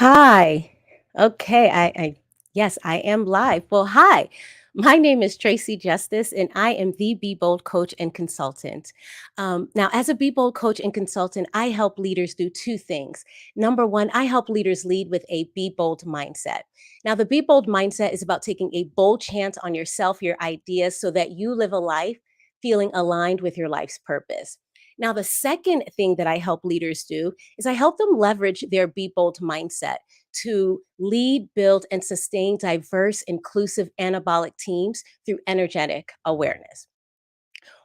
Hi. Okay, yes, I am live. Well, hi. My name is Tracy Justice, and I am the Be Bold coach and consultant. Now, as a Be Bold coach and consultant, I help leaders do two things. Number one, I help leaders lead with a Be Bold mindset. Now, the Be Bold mindset is about taking a bold chance on yourself, your ideas, so that you live a life feeling aligned with your life's purpose. Now, the second thing that I help leaders do is I help them leverage their Be Bold mindset to lead, build, and sustain diverse, inclusive, anabolic teams through energetic awareness.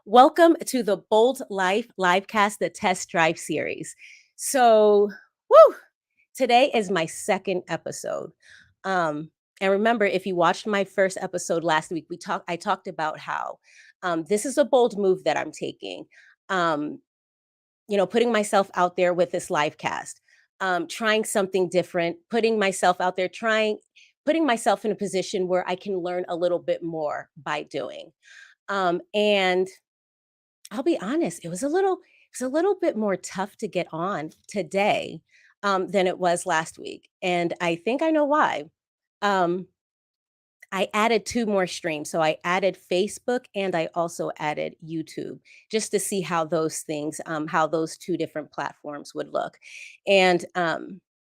Welcome to the Bold Life Livecast, the Test Drive series. So, woo, today is my second episode. Um, and remember, if you watched my first episode last week, I talked about how this is a bold move that I'm taking. Um, putting myself out there with this live cast, trying something different, putting myself out there, putting myself in a position where I can learn a little bit more by doing. And I'll be honest, it was a little bit more tough to get on today than it was last week, and I think I know why. Um, I added 2 more streams. So I added Facebook and I also added YouTube just to see how those 2 different platforms would look. And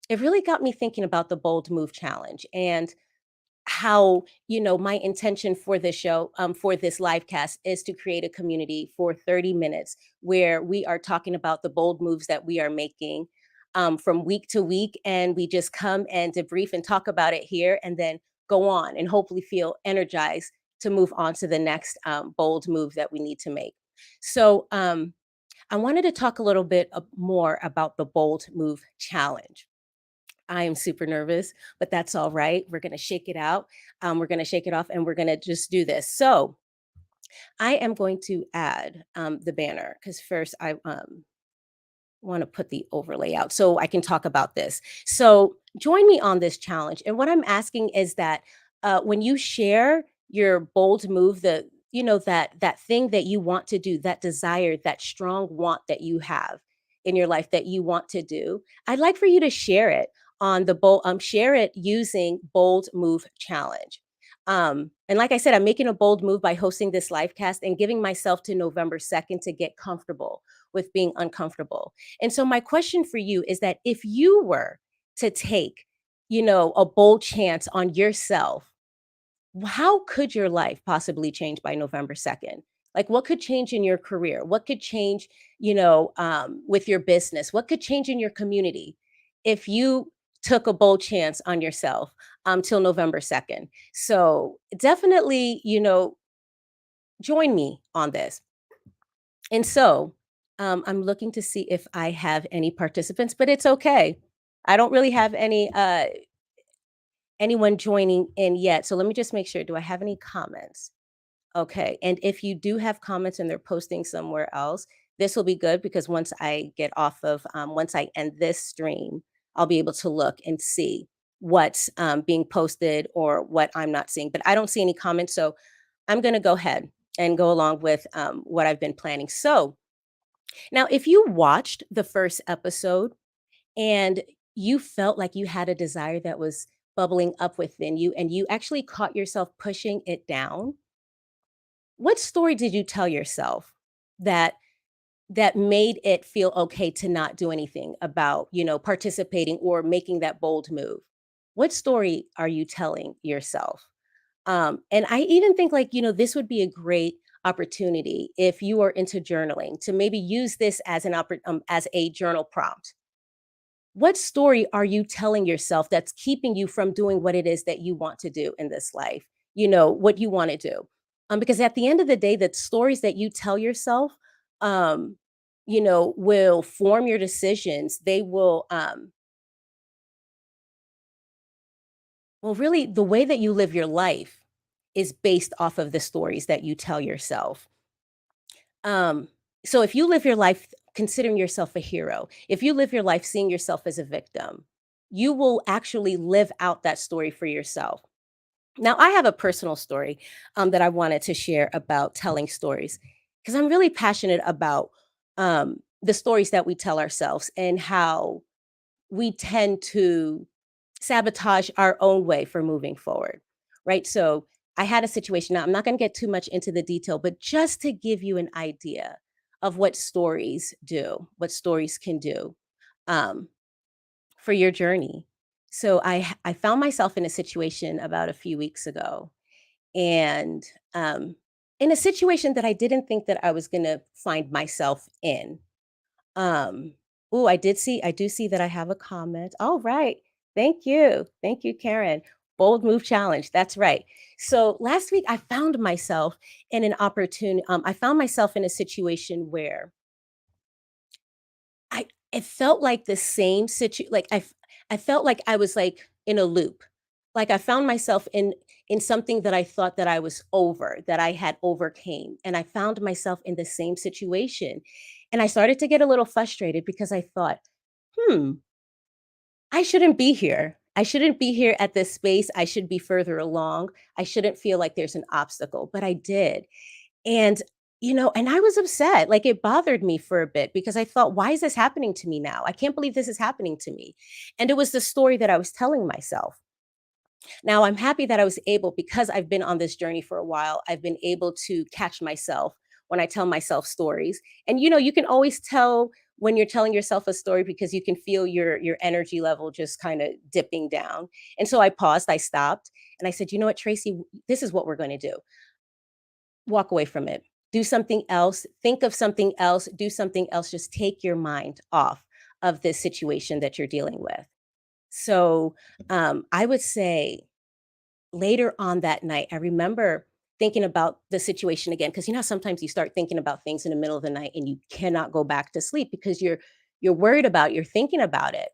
it really got me thinking about the Bold Move Challenge and how, my intention for this show, for this live cast is to create a community for 30 minutes where we are talking about the bold moves that we are making from week to week. And we just come and debrief and talk about it here and then go on and hopefully feel energized to move on to the next bold move that we need to make. So, I wanted to talk a little bit more about the Bold Move Challenge. I am super nervous, but that's all right. We're going to shake it out. We're going to shake it off and we're going to just do this. So I am going to add the banner because first I want to put the overlay out so I can talk about this. So join me on this challenge. And what I'm asking is that when you share your bold move, that thing that you want to do, that desire, that strong want that you have in your life that you want to do, I'd like for you to share it on the share it using Bold Move Challenge. And like I said, I'm making a bold move by hosting this live cast and giving myself to November 2nd to get comfortable with being uncomfortable. And so my question for you is that if you were to take, a bold chance on yourself, how could your life possibly change by November 2nd? Like what could change in your career? What could change, with your business? What could change in your community if you took a bold chance on yourself till November 2nd? So definitely, join me on this. And so, I'm looking to see if I have any participants, but it's okay. I don't really have anyone joining in yet. So let me just make sure. Do I have any comments? Okay. And if you do have comments and they're posting somewhere else, this will be good because once I end this stream, I'll be able to look and see what's being posted or what I'm not seeing. But I don't see any comments. So I'm going to go ahead and go along with what I've been planning. So, now, if you watched the first episode and you felt like you had a desire that was bubbling up within you and you actually caught yourself pushing it down, what story did you tell yourself that made it feel okay to not do anything about, participating or making that bold move? What story are you telling yourself? And I even think like, this would be a great opportunity if you are into journaling to maybe use this as as a journal prompt. What story are you telling yourself that's keeping you from doing what it is that you want to do in this life? What you want to do. Because at the end of the day, the stories that you tell yourself, um, will form your decisions. They will, really, the way that you live your life is based off of the stories that you tell yourself. Um, so if you live your life considering yourself a hero, if you live your life seeing yourself as a victim, you will actually live out that story for yourself. Now, I have a personal story that I wanted to share about telling stories because I'm really passionate about the stories that we tell ourselves and how we tend to sabotage our own way for moving forward, right? So I had a situation. Now, I'm not going to get too much into the detail, but just to give you an idea of what stories do, what stories can do um, for your journey. So I found myself in a situation about a few weeks ago, and um, in a situation that I didn't think that I was going to find myself in. Um, oh, I do see that I have a comment. All right. Thank you. Thank you, Karen. Bold move challenge. That's right. So last week I found myself in an opportunity. I found myself in a situation where I it felt like the same like I felt like I was like in a loop. Like I found myself in something that I thought that I was over, that I had overcame, and I found myself in the same situation. And I started to get a little frustrated because I thought, "Hmm, I shouldn't be here. I shouldn't be here at this space. I should be further along. I shouldn't feel like there's an obstacle." But I did. And, and I was upset. Like it bothered me for a bit because I thought, why is this happening to me now? I can't believe this is happening to me. And it was the story that I was telling myself. Now I'm happy that I was able, because I've been on this journey for a while, I've been able to catch myself when I tell myself stories. And you can always tell when you're telling yourself a story because you can feel your energy level just kind of dipping down. And so I paused, I stopped, and I said, "You know what, Tracy, this is what we're going to do. Walk away from it. Do something else. Think of something else. Do something else. Just take your mind off of this situation that you're dealing with." So I would say later on that night, I remember thinking about the situation again, because sometimes you start thinking about things in the middle of the night and you cannot go back to sleep because you're worried about, you're thinking about it.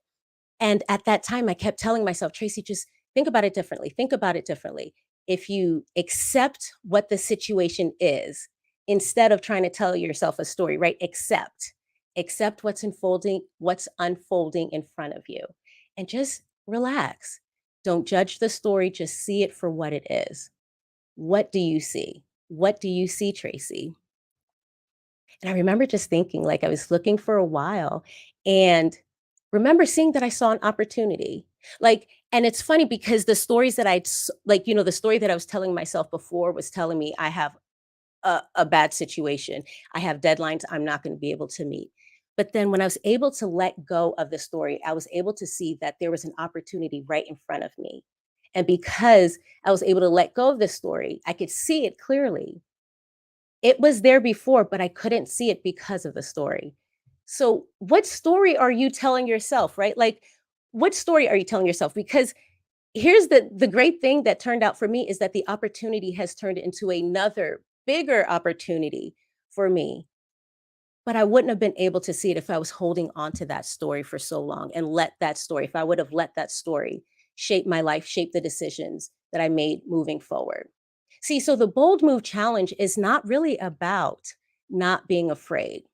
And at that time, I kept telling myself, "Tracy, just think about it differently. Think about it differently. If you accept what the situation is, instead of trying to tell yourself a story, right? Accept what's unfolding in front of you, and just relax. Don't judge the story. Just see it for what it is. What do you see? What do you see, Tracy?" And I remember just thinking, like, I was looking for a while and remember seeing that I saw an opportunity. Like, and it's funny because the stories that the story that I was telling myself before was telling me I have a bad situation. I have deadlines I'm not going to be able to meet. But then when I was able to let go of the story, I was able to see that there was an opportunity right in front of me. And because I was able to let go of the story, I could see it clearly. It was there before, but I couldn't see it because of the story. So, what story are you telling yourself, right? Like, what story are you telling yourself? Because here's the great thing that turned out for me is that the opportunity has turned into another bigger opportunity for me. But I wouldn't have been able to see it if I was holding on to that story for so long and if I would have let that story shape my life, shape the decisions that I made moving forward. See, so the bold move challenge is not really about not being afraid.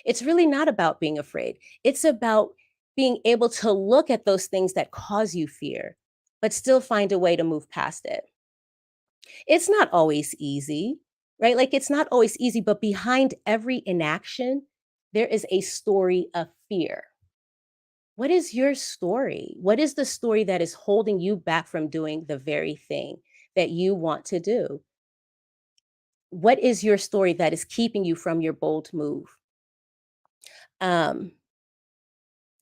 It's really not about being afraid. It's about being able to look at those things that cause you fear, but still find a way to move past it. It's not always easy, right? Like it's not always easy, but behind every inaction, there is a story of fear. What is your story? What is the story that is holding you back from doing the very thing that you want to do? What is your story that is keeping you from your bold move? Um,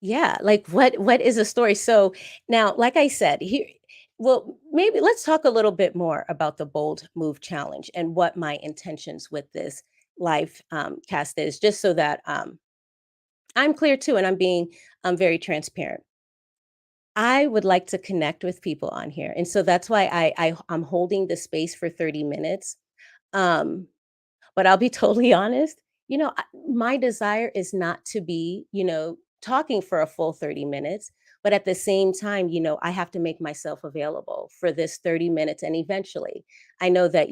Yeah, like what is a story? So now, like I said, here, well, maybe let's talk a little bit more about the bold move challenge and what my intentions with this live cast is, just so that I'm clear too, and I'm being very transparent. I would like to connect with people on here, and so that's why I'm holding the space for 30 minutes. Um, but I'll be totally honest, my desire is not to be, talking for a full 30 minutes, but at the same time, I have to make myself available for this 30 minutes. And eventually, I know that,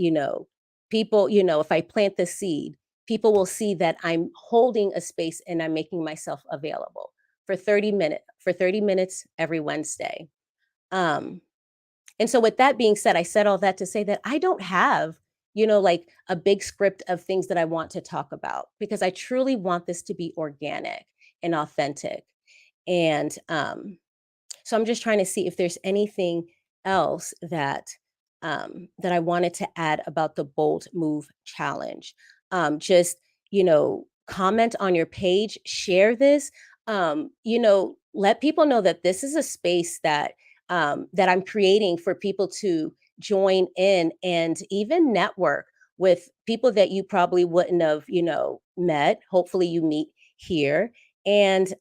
people, if I plant the seed, people will see that I'm holding a space and I'm making myself available for 30 minutes every Wednesday. Um, and so with that being said, I said all that to say that I don't have, like a big script of things that I want to talk about because I truly want this to be organic and authentic. And So I'm just trying to see if there's anything else that I wanted to add about the Bold Move Challenge. Just, comment on your page, share this, let people know that this is a space that I'm creating for people to join in and even network with people that you probably wouldn't have, met. Hopefully you meet here. And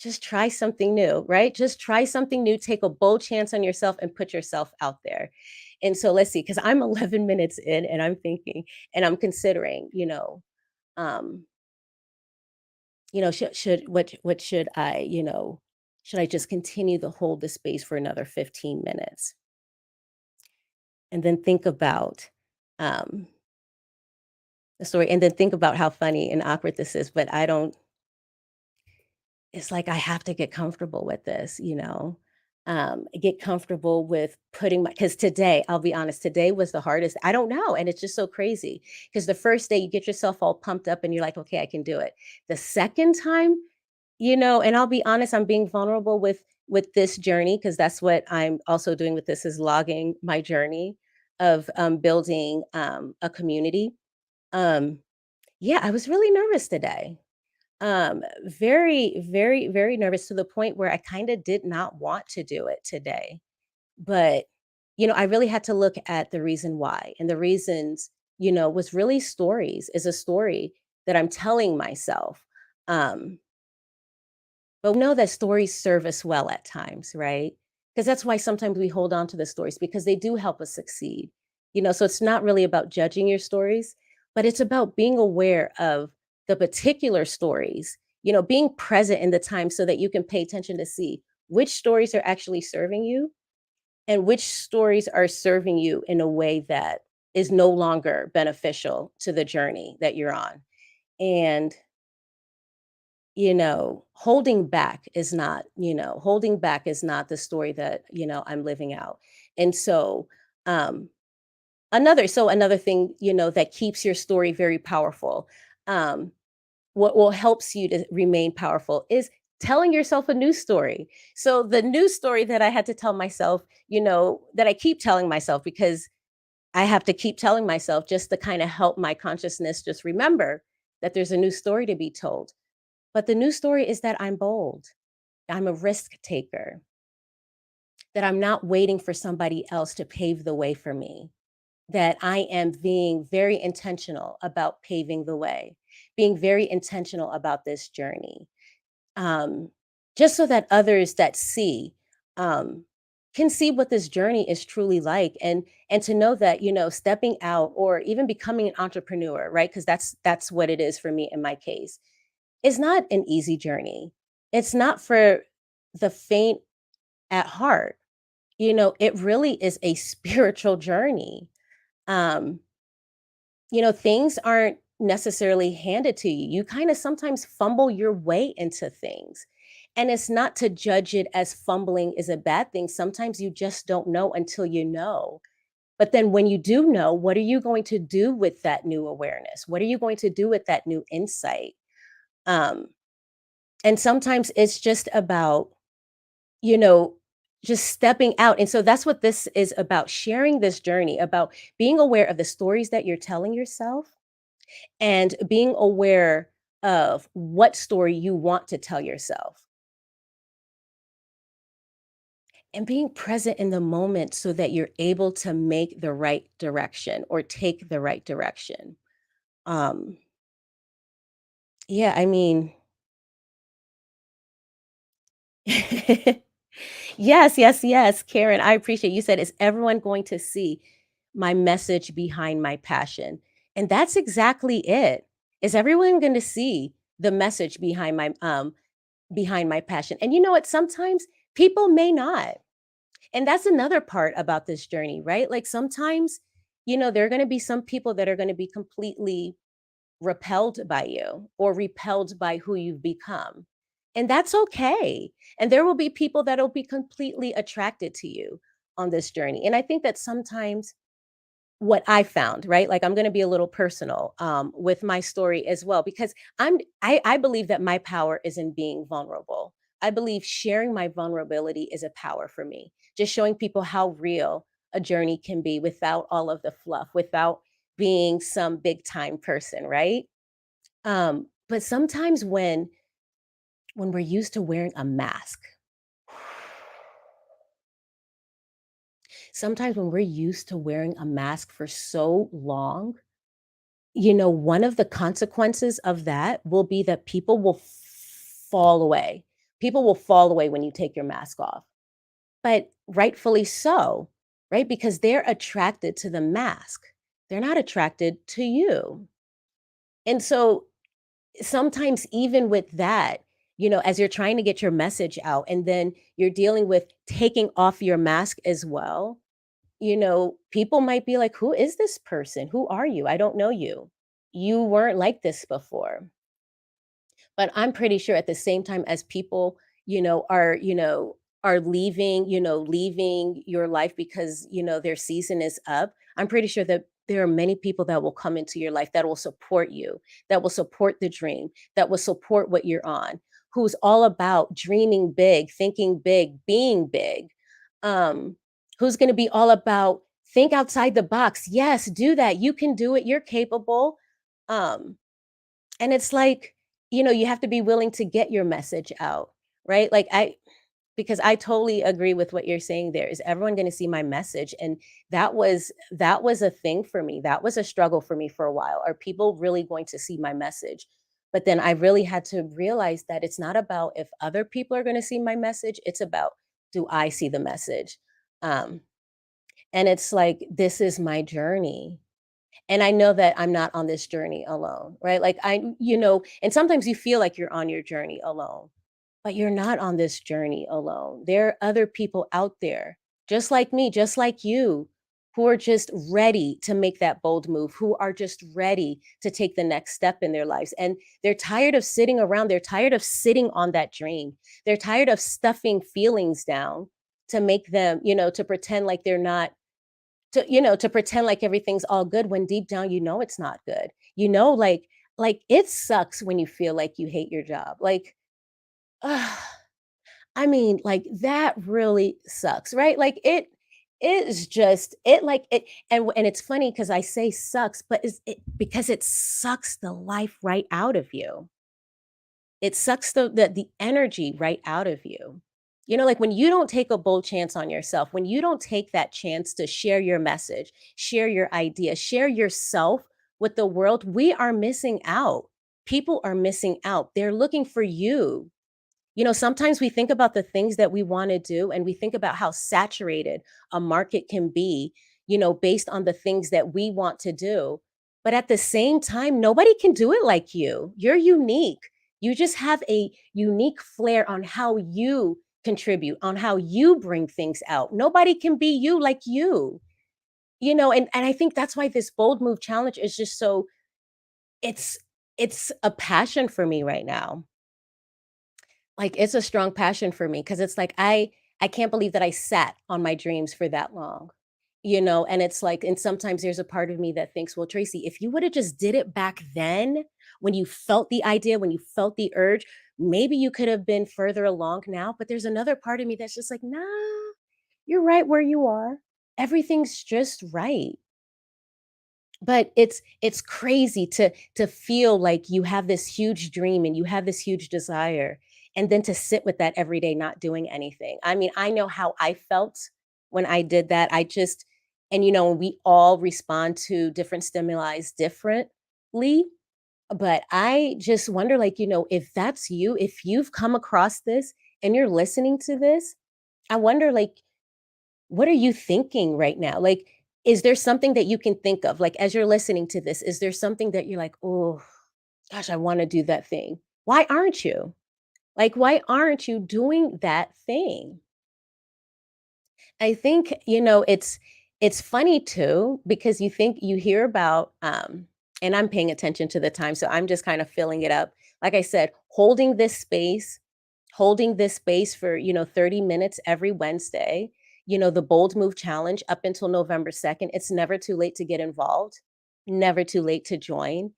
just try something new, right? Just try something new, take a bold chance on yourself and put yourself out there. And so let's see, because I'm 11 minutes in and I'm thinking and I'm considering, um, should what should I just continue to hold the space for another 15 minutes? And then think about um the story and then think about how funny and awkward this is, but I don't it's like I have to get comfortable with this, get comfortable with putting my because today, I'll be honest, today was the hardest. I don't know. And it's just so crazy because the first day you get yourself all pumped up and you're like, okay, I can do it. The second time, and I'll be honest, I'm being vulnerable with this journey because that's what I'm also doing with this is logging my journey of building a community. Um, yeah, I was really nervous today. Very, very, very nervous to the point where I kinda did not want to do it today. But, I really had to look at the reason why, and the reasons, was really stories is a story that I'm telling myself. Um but we know that stories serve us well at times, right? Because that's why sometimes we hold on to the stories because they do help us succeed. So it's not really about judging your stories, but it's about being aware of the particular stories, being present in the time so that you can pay attention to see which stories are actually serving you and which stories are serving you in a way that is no longer beneficial to the journey that you're on. And holding back is not the story that, I'm living out. And so, um, another thing, that keeps your story very powerful, um, what will helps you to remain powerful is telling yourself a new story. So the new story that I had to tell myself, that I keep telling myself because I have to keep telling myself just to kind of help my consciousness just remember that there's a new story to be told. But the new story is that I'm bold. I'm a risk taker, that I'm not waiting for somebody else to pave the way for me, that I am being very intentional about paving the way, being very intentional about this journey. Um, just so that others that see um, can see what this journey is truly like and to know that stepping out or even becoming an entrepreneur, right, because that's what it is for me in my case. It's not an easy journey. It's not for the faint at heart. It really is a spiritual journey. Um, things aren't necessarily handed to you. You kind of sometimes fumble your way into things. And it's not to judge it as fumbling is a bad thing. Sometimes you just don't know until you know. But then when you do know, what are you going to do with that new awareness? What are you going to do with that new insight? Um, And sometimes it's just about, you know, just stepping out. And so that's what this is about sharing this journey, about being aware of the stories that you're telling yourself and being aware of what story you want to tell yourself and being present in the moment so that you're able to make the right direction or take the right direction. Um, yeah, I mean, yes, yes, yes, Karen, I appreciate you said, "Is everyone going to see my message behind my passion?" And that's exactly it. Is everyone gonna see the message behind my passion? And you know what? Sometimes people may not. And that's another part about this journey, right? Like sometimes, there are gonna be some people that are gonna be completely repelled by you or repelled by who you've become. And that's okay. And there will be people that'll be completely attracted to you on this journey. And I think that sometimes what I found, right? Like I'm going to be a little personal with my story as well because I believe that my power is in being vulnerable. I believe sharing my vulnerability is a power for me. Just showing people how real a journey can be without all of the fluff, without being some big time person, right? But sometimes when we're used to wearing a mask, sometimes when we're used to wearing a mask for so long, one of the consequences of that will be that people will fall away. People will fall away when you take your mask off, but rightfully so, right? Because they're attracted to the mask. They're not attracted to you. And so sometimes even with that, as you're trying to get your message out and then you're dealing with taking off your mask as well, people might be like, "Who is this person? Who are you? I don't know you. You weren't like this before." But I'm pretty sure at the same time as people, are leaving your life because, their season is up, I'm pretty sure that there are many people that will come into your life that will support you, that will support the dream, that will support what you're on, who's all about dreaming big, thinking big, being big. Um, who's going to be all about think outside the box. Yes, do that. You can do it. You're capable. Um, and it's like, you have to be willing to get your message out, right? Because I totally agree with what you're saying there. Is everyone going to see my message? And that was a thing for me. That was a struggle for me for a while. Are people really going to see my message? But then I really had to realize that it's not about if other people are going to see my message. It's about do I see the message? Um, and it's like this is my journey and I know that I'm not on this journey alone, right? And sometimes you feel like you're on your journey alone, but you're not on this journey alone. There are other people out there, just like me, just like you, who are just ready to make that bold move, who are just ready to take the next step in their lives. And they're tired of sitting around, they're tired of sitting on that dream. They're tired of stuffing feelings down to make them, to pretend like they're not to pretend like everything's all good when deep down you know it's not good. Like it sucks when you feel like you hate your job. Ugh, I mean, like that really sucks, right? Like it is just it like it and it's funny because I say sucks, but is it because it sucks the life right out of you. It sucks the energy right out of you. Like when you don't take a bold chance on yourself, when you don't take that chance to share your message, share your idea, share yourself with the world, we are missing out. People are missing out. They're looking for you. Sometimes we think about the things that we want to do and we think about how saturated a market can be, based on the things that we want to do. But at the same time, nobody can do it like you. You're unique. You just have a unique flair on how you contribute, on how you bring things out. Nobody can be you like you. And I think that's why this bold move challenge is just so it's it's a passion for me right now. Like, it's a strong passion for me because it's like I can't believe that I sat on my dreams for that long, and it's like and sometimes there's a part of me that thinks, "Well, Tracy, if you woulda just did it back then, when you felt the idea, when you felt the urge, maybe you could have been further along now." But there's another part of me that's just like, "Nah, you're right where you are. Everything's just right." But it's crazy to feel like you have this huge dream and you have this huge desire, and then to sit with that every day not doing anything. I mean, I know how I felt when I did that. I just and, we all respond to different stimuli differently, but I just wonder, like, if that's you, if you've come across this and you're listening to this, I wonder, like, what are you thinking right now? Like, is there something that you can think of? Like, as you're listening to this, is there something that you're like, "Oh, gosh, I wanna do that thing." Why aren't you? Like, why aren't you doing that thing? I think, it's funny too because you hear about, and I'm paying attention to the time, so I'm just kind of filling it up. Like I said, holding this space for, 30 minutes every Wednesday, the Bold Move Challenge up until November 2nd. It's never too late to get involved, never too late to join.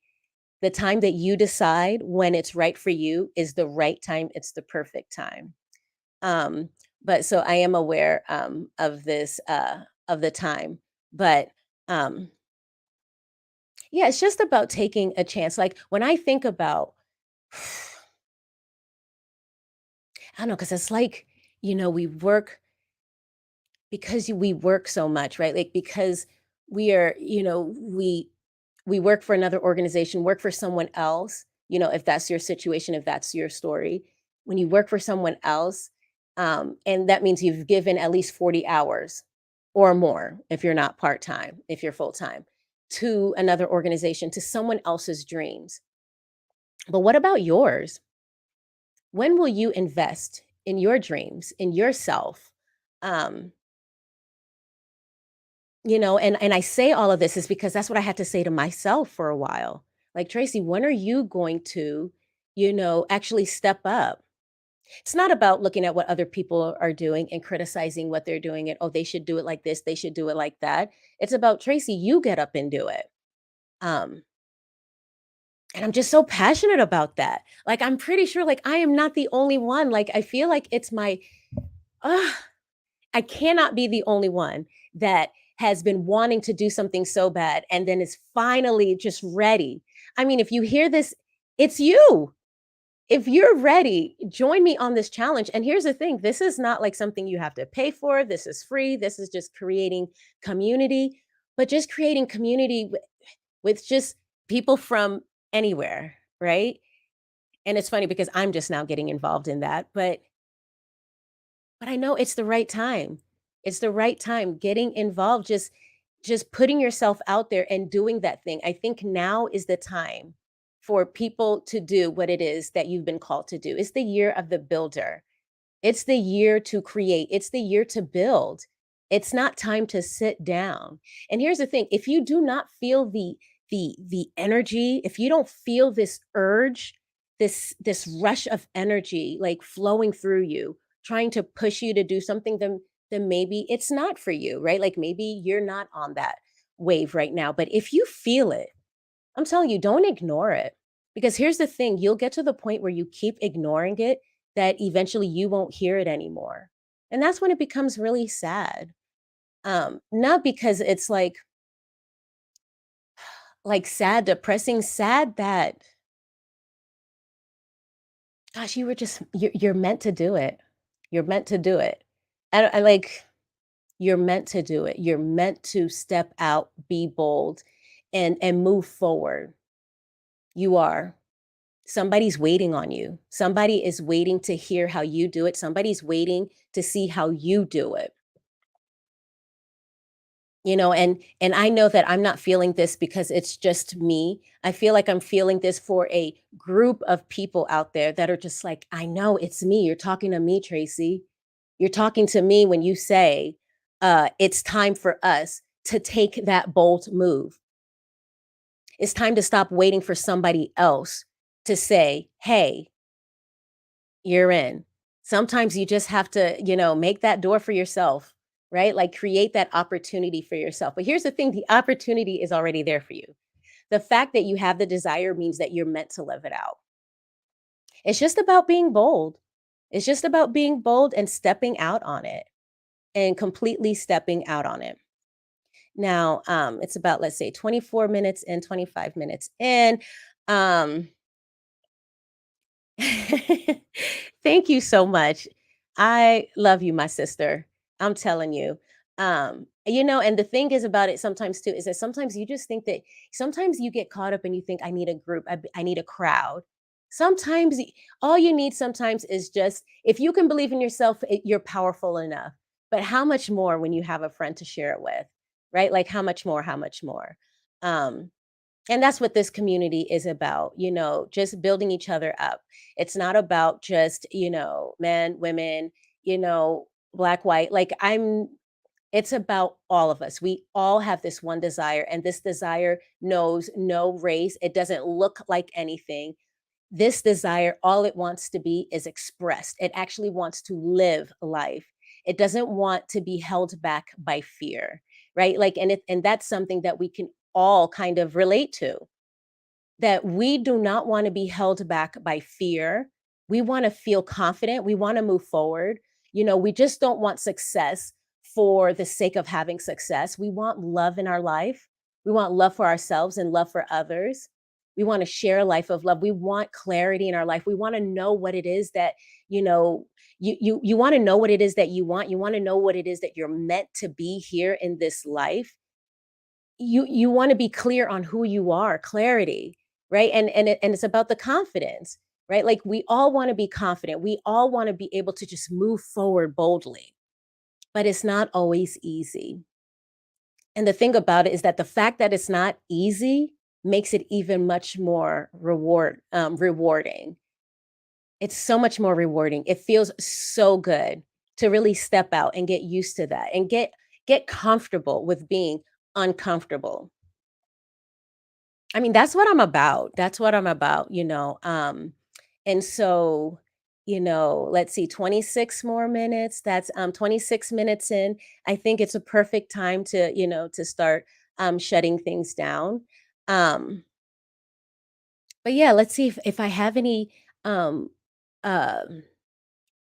The time that you decide when it's right for you is the right time, it's the perfect time. Um, but so I am aware of this of the time. But um yeah, it's just about taking a chance. Like when I think about I don't know, because it's like, we work because we work so much, right? Like because we are, we work for another organization, work for someone else, if that's your situation, if that's your story. When you work for someone else, and that means you've given at least 40 hours or more if you're not part-time, if you're full-time, to another organization, to someone else's dreams. But what about yours? When will you invest in your dreams, in yourself? Um, and I say all of this is because that's what I had to say to myself for a while. Like, Tracy, when are you going to, actually step up? It's not about looking at what other people are doing and criticizing what they're doing and, oh, they should do it like this, they should do it like that. It's about, Tracy, you get up and do it. Um, and I'm just so passionate about that. Like, I'm pretty sure, like, I am not the only one. Like, I feel like it's my, uh, I cannot be the only one that has been wanting to do something so bad and then is finally just ready. I mean, if you hear this, it's you. If you're ready, join me on this challenge. And here's the thing, this is not like something you have to pay for. This is free. This is just creating community, but just creating community with just people from anywhere, right? And it's funny because I'm just now getting involved in that, but I know it's the right time. It's the right time getting involved, just putting yourself out there and doing that thing. I think now is the time for people to do what it is that you've been called to do. It's the year of the builder. It's the year to create. It's the year to build. It's not time to sit down. And here's the thing, if you do not feel the energy, if you don't feel this urge, this rush of energy like flowing through you, trying to push you to do something, then maybe it's not for you, right? Like maybe you're not on that wave right now. But if you feel it, I'm telling you, don't ignore it. Because here's the thing, you'll get to the point where you keep ignoring it that eventually you won't hear it anymore. And that's when it becomes really sad. Not because it's like sad, depressing, sad that gosh, you're meant to do it. You're meant to do it. I like you're meant to do it. You're meant to step out, be bold, and move forward. You are. Somebody's waiting on you. Somebody is waiting to hear how you do it. Somebody's waiting to see how you do it. And I know that I'm not feeling this because it's just me. I feel like I'm feeling this for a group of people out there that are just like, I know it's me. You're talking to me, Tracy. You're talking to me when you say it's time for us to take that bold move. It's time to stop waiting for somebody else to say, hey, you're in. Sometimes you just have to, make that door for yourself, right? Like create that opportunity for yourself. But here's the thing, the opportunity is already there for you. The fact that you have the desire means that you're meant to live it out. It's just about being bold. It's just about being bold and stepping out on it and completely stepping out on it. Now, it's about, let's say, 24 minutes and 25 minutes in. Um, Thank you so much. I love you, my sister. I'm telling you. And the thing is about it sometimes too is that sometimes you just think that sometimes you get caught up and you think I need a group, I need a crowd. Sometimes all you need sometimes is just if you can believe in yourself, you're powerful enough. But how much more when you have a friend to share it with, right? Like how much more, how much more? Um, and that's what this community is about, just building each other up. It's not about just, men, women, black, white. It's about all of us. We all have this one desire, and this desire knows no race. It doesn't look like anything. This desire, all it wants to be is expressed. It actually wants to live life. It doesn't want to be held back by fear, right? And that's something that we can all kind of relate to, that we do not want to be held back by fear. We want to feel confident. We want to move forward. We just don't want success for the sake of having success. We want love in our life. We want love for ourselves and love for others. We want to share a life of love. We want clarity in our life. We want to know what it is that, you know, you want to know what it is that you want. You want to know what it is that you're meant to be here in this life. You want to be clear on who you are, clarity, right? And it's about the confidence, right? Like we all want to be confident. We all want to be able to just move forward boldly, but it's not always easy. And the thing about it is that the fact that it's not easy makes it even much more rewarding. It's so much more rewarding. It feels so good to really step out and get used to that and get comfortable with being uncomfortable. I mean, that's what I'm about. That's what I'm about. And so, let's see, 26 more minutes. That's 26 minutes in. I think it's a perfect time to start shutting things down. Um, but yeah, let's see if I have any um um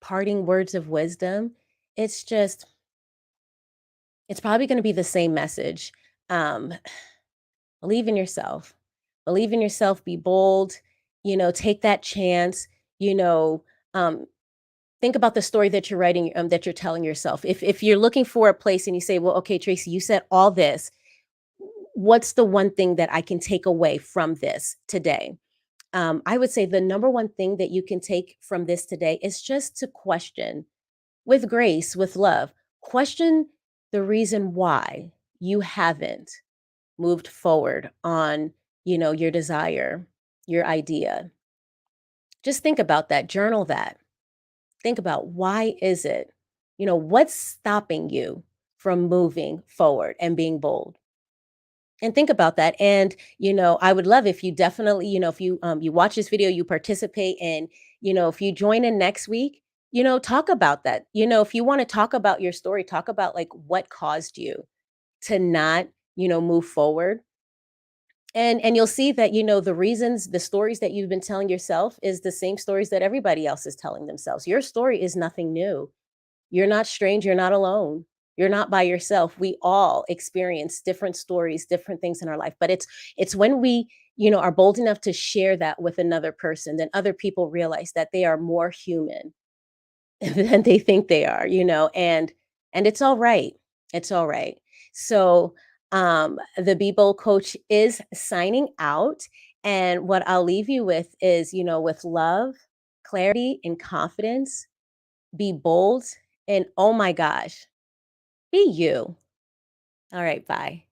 parting words of wisdom. It's just it's probably going to be the same message. Um, Believe in yourself. Believe in yourself, be bold, take that chance, you know, um, think about the story that you're writing, that you're telling yourself. If you're looking for a place and you say, well, okay, Tracy, you said all this. What's the one thing that I can take away from this today? I would say the number one thing that you can take from this today is just to question with grace, with love, question the reason why you haven't moved forward on, your desire, your idea. Just think about that, journal that. Think about why is it? What's stopping you from moving forward and being bold? And think about that. And, I would love if you definitely, if you watch this video, you participate and, if you join in next week, talk about that. If you want to talk about your story, talk about like what caused you to not, move forward. And you'll see that, the reasons, the stories that you've been telling yourself is the same stories that everybody else is telling themselves. Your story is nothing new. You're not strange, you're not alone. You're not by yourself. We all experience different stories, different things in our life, but it's when we, are bold enough to share that with another person, then other people realize that they are more human than they think they are, and it's all right. It's all right. So, the Be Bold coach is signing out, and what I'll leave you with is, with love, clarity, and confidence, be bold, and oh my gosh, be you. All right, bye.